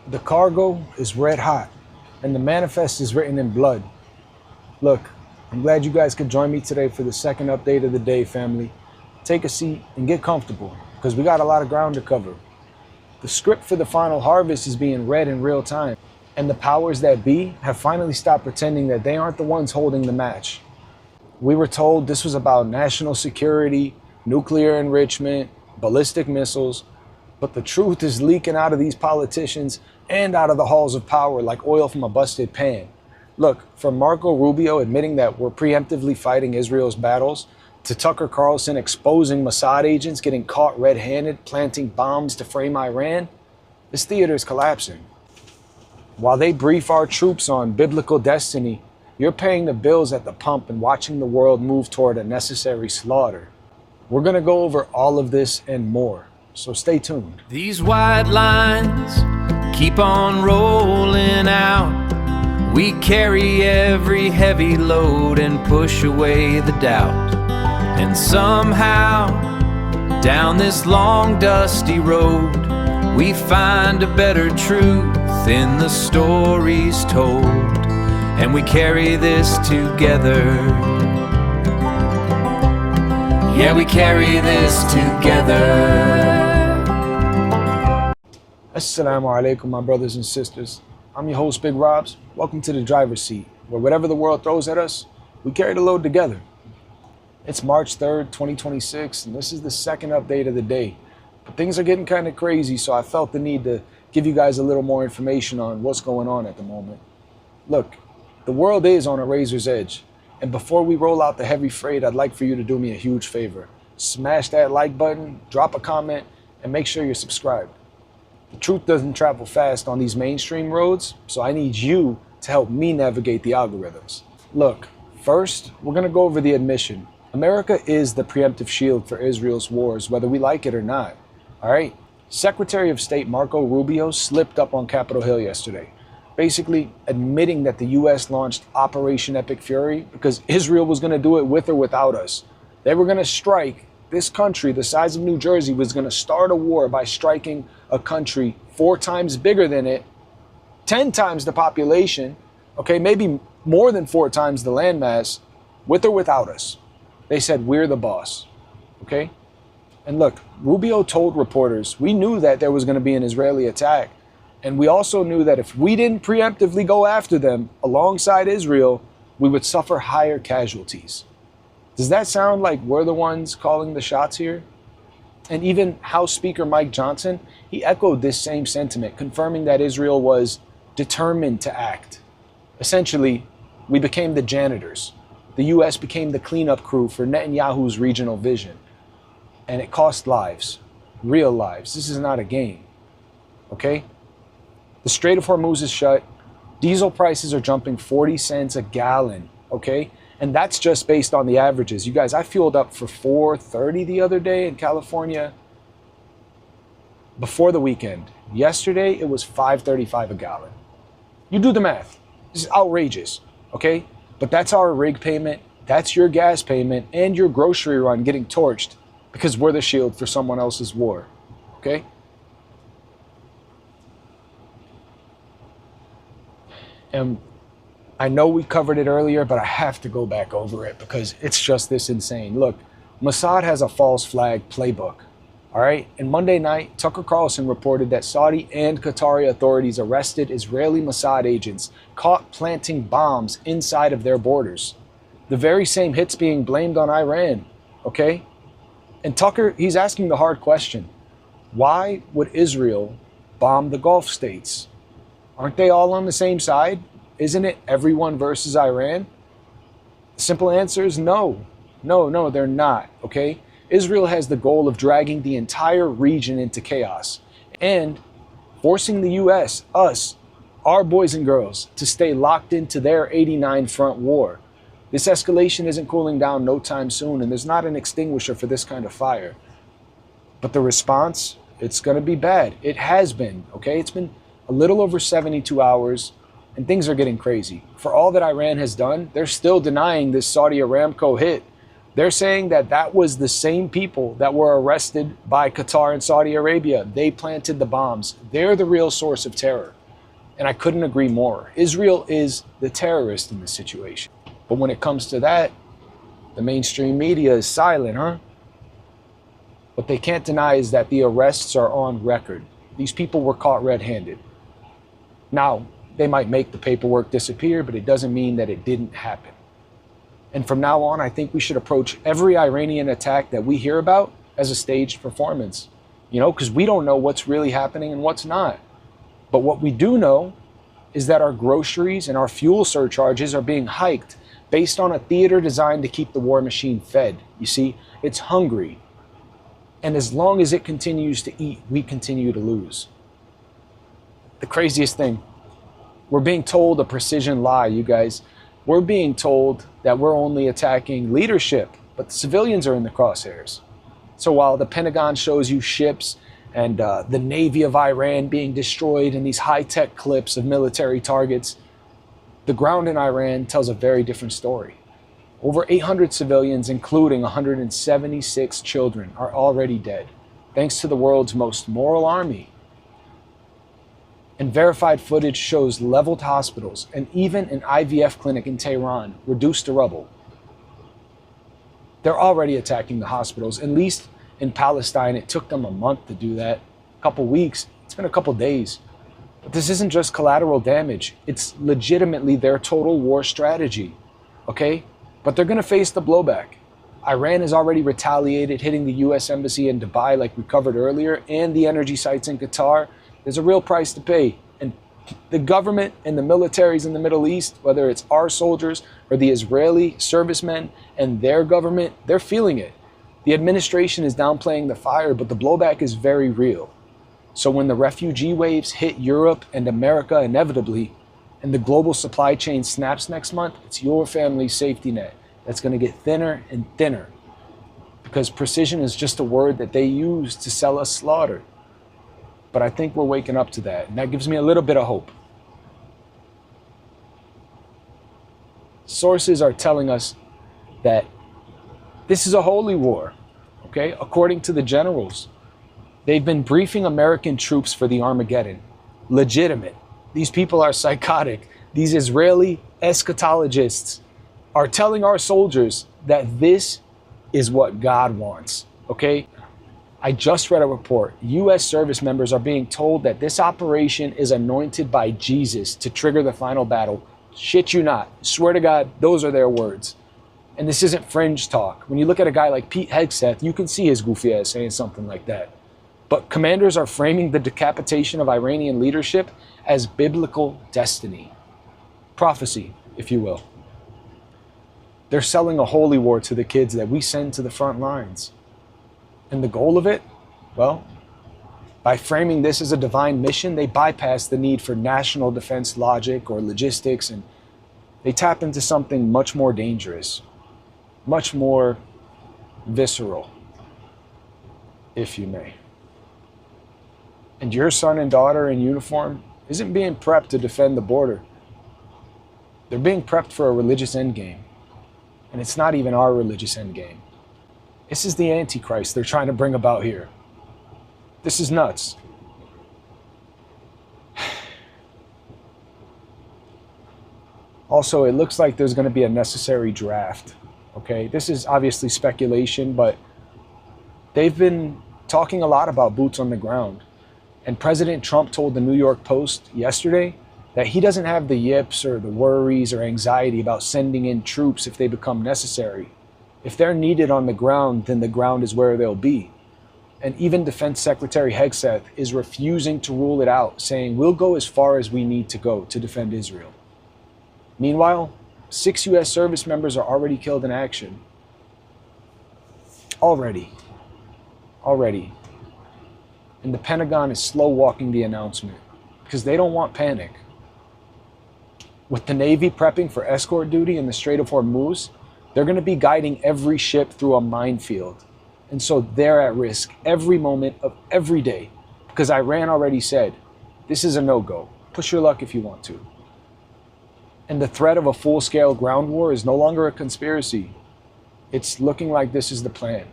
The cargo is red hot, and the manifest is written in blood. Look, I'm glad you guys could join me today for the second update of the day, family. Take a seat and get comfortable, because we got a lot of ground to cover. The script for the final harvest is being read in real time, and the powers that be have finally stopped pretending that they aren't the ones holding the match. We were told this was about national security, nuclear enrichment, ballistic missiles, but the truth is leaking out of these politicians and out of the halls of power like oil from a busted pan. Look, from Marco Rubio admitting that we're preemptively fighting Israel's battles, to Tucker Carlson exposing Mossad agents getting caught red-handed planting bombs to frame Iran, this theater is collapsing. While they brief our troops on biblical destiny, you're paying the bills at the pump and watching the world move toward a necessary slaughter. We're going to go over all of this and more, so stay tuned. These white lines keep on rolling out. We carry every heavy load and push away the doubt. And somehow, down this long dusty road, we find a better truth in the stories told. And we carry this together. Yeah, we carry this together. Assalamu alaikum, my brothers and sisters. I'm your host, Big Robs. Welcome to the driver's seat, where whatever the world throws at us, we carry the load together. It's March 3rd, 2026, and this is the second update of the day. But things are getting kind of crazy, so I felt the need to give you guys a little more information on what's going on at the moment. Look, the world is on a razor's edge. And before we roll out the heavy freight, I'd like for you to do me a huge favor. Smash that like button, drop a comment, and make sure you're subscribed. The truth doesn't travel fast on these mainstream roads, so I need you to help me navigate the algorithms. Look, first, we're going to go over the admission. America is the preemptive shield for Israel's wars, whether we like it or not. All right? Secretary of State Marco Rubio slipped up on Capitol Hill yesterday, basically admitting that the U.S. launched Operation Epic Fury because Israel was going to do it with or without us. They were going to strike this country the size of New Jersey, was going to start a war by striking a country 4 times bigger than it, 10 times the population, okay, maybe more than 4 times the landmass, with or without us. They said, we're the boss, okay? And look, Rubio told reporters, we knew that there was going to be an Israeli attack. And we also knew that if we didn't preemptively go after them alongside Israel, we would suffer higher casualties. Does that sound like we're the ones calling the shots here? And even House Speaker Mike Johnson, he echoed this same sentiment, confirming that Israel was determined to act. Essentially, we became the janitors. The U.S. became the cleanup crew for Netanyahu's regional vision. And it cost lives, real lives. This is not a game, okay? The Strait of Hormuz is shut. Diesel prices are jumping 40 cents a gallon, okay? And that's just based on the averages. You guys, I fueled up for $4.30 the other day in California before the weekend. Yesterday, it was $5.35 a gallon. You do the math. This is outrageous, okay? But that's our rig payment, that's your gas payment, and your grocery run getting torched because we're the shield for someone else's war, okay? And I know we covered it earlier, but I have to go back over it because it's just this insane. Look, Mossad has a false flag playbook, all right? And Monday night, Tucker Carlson reported that Saudi and Qatari authorities arrested Israeli Mossad agents caught planting bombs inside of their borders. The very same hits being blamed on Iran, okay? And Tucker, he's asking the hard question. Why would Israel bomb the Gulf states? Aren't they all on the same side? Isn't it everyone versus Iran? Simple answer is no. No, they're not, okay? Israel has the goal of dragging the entire region into chaos and forcing the U.S., us, our boys and girls, to stay locked into their 89 front war. This escalation isn't cooling down no time soon, and there's not an extinguisher for this kind of fire. But the response, it's going to be bad. It has been, okay? It's been a little over 72 hours, and things are getting crazy. For all that Iran has done, they're still denying this Saudi Aramco hit. They're saying that that was the same people that were arrested by Qatar and Saudi Arabia. They planted the bombs. They're the real source of terror. And I couldn't agree more. Israel is the terrorist in this situation. But when it comes to that, the mainstream media is silent, huh? What they can't deny is that the arrests are on record. These people were caught red-handed. Now, they might make the paperwork disappear, but it doesn't mean that it didn't happen. And from now on, I think we should approach every Iranian attack that we hear about as a staged performance. You know, because we don't know what's really happening and what's not. But what we do know is that our groceries and our fuel surcharges are being hiked based on a theater designed to keep the war machine fed. You see, it's hungry. And as long as it continues to eat, we continue to lose. The craziest thing, we're being told a precision lie, you guys. We're being told that we're only attacking leadership, but the civilians are in the crosshairs. So while the Pentagon shows you ships and the Navy of Iran being destroyed in these high-tech clips of military targets, the ground in Iran tells a very different story. Over 800 civilians, including 176 children, are already dead, thanks to the world's most moral army. And verified footage shows leveled hospitals and even an IVF clinic in Tehran reduced to rubble. They're already attacking the hospitals. At least in Palestine, it took them a month to do that, a couple weeks. It's been a couple days. But this isn't just collateral damage. It's legitimately their total war strategy, okay? But they're gonna face the blowback. Iran has already retaliated, hitting the US Embassy in Dubai like we covered earlier, and the energy sites in Qatar. There's a real price to pay. And the government and the militaries in the Middle East, whether it's our soldiers or the Israeli servicemen and their government, they're feeling it. The administration is downplaying the fire, but the blowback is very real. So when the refugee waves hit Europe and America inevitably, and the global supply chain snaps next month, it's your family's safety net that's going to get thinner and thinner. Because precision is just a word that they use to sell us slaughter. But I think we're waking up to that, and that gives me a little bit of hope. Sources are telling us that this is a holy war, okay? According to the generals, they've been briefing American troops for the Armageddon. Legitimate. These people are psychotic. These Israeli eschatologists are telling our soldiers that this is what God wants, okay? I just read a report. US service members are being told that this operation is anointed by Jesus to trigger the final battle. Shit you not. Swear to God, those are their words. And this isn't fringe talk. When you look at a guy like Pete Hegseth, you can see his goofy ass saying something like that. But commanders are framing the decapitation of Iranian leadership as biblical destiny. Prophecy, if you will. They're selling a holy war to the kids that we send to the front lines. And the goal of it? Well, by framing this as a divine mission, they bypass the need for national defense logic or logistics, and they tap into something much more dangerous, much more visceral, if you may. And your son and daughter in uniform isn't being prepped to defend the border. They're being prepped for a religious endgame. And it's not even our religious endgame. This is the Antichrist they're trying to bring about here. This is nuts. Also, it looks like there's going to be a necessary draft. Okay, this is obviously speculation, but they've been talking a lot about boots on the ground. And President Trump told the New York Post yesterday that he doesn't have the yips or the worries or anxiety about sending in troops if they become necessary. If they're needed on the ground, then the ground is where they'll be. And even Defense Secretary Hegseth is refusing to rule it out, saying we'll go as far as we need to go to defend Israel. Meanwhile, 6 US service members are already killed in action. Already. And the Pentagon is slow walking the announcement because they don't want panic. With the Navy prepping for escort duty in the Strait of Hormuz, they're going to be guiding every ship through a minefield. And so they're at risk every moment of every day because Iran already said, this is a no-go. Push your luck if you want to. And the threat of a full-scale ground war is no longer a conspiracy. It's looking like this is the plan.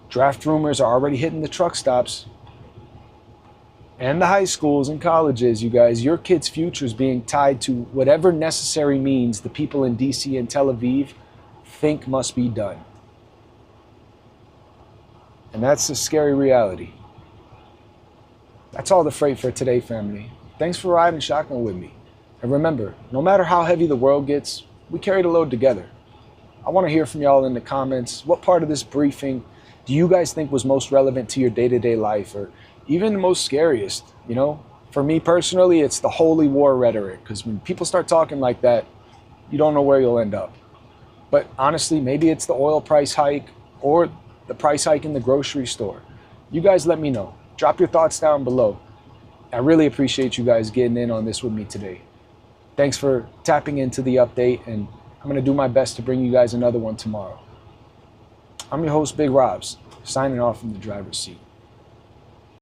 Draft rumors are already hitting the truck stops and the high schools and colleges, you guys. Your kids' future is being tied to whatever necessary means the people in DC and Tel Aviv think must be done. And that's a scary reality. That's all the freight for today, family. Thanks for riding shotgun with me. And remember, no matter how heavy the world gets, we carry the load together. I want to hear from y'all in the comments. What part of this briefing do you guys think was most relevant to your day-to-day life, or even the most scariest? You know, for me personally, it's the holy war rhetoric, because when people start talking like that, you don't know where you'll end up. But honestly, maybe it's the oil price hike or the price hike in the grocery store. You guys let me know. Drop your thoughts down below. I really appreciate you guys getting in on this with me today. Thanks for tapping into the update, and I'm going to do my best to bring you guys another one tomorrow. I'm your host, Big Robs, signing off from the driver's seat.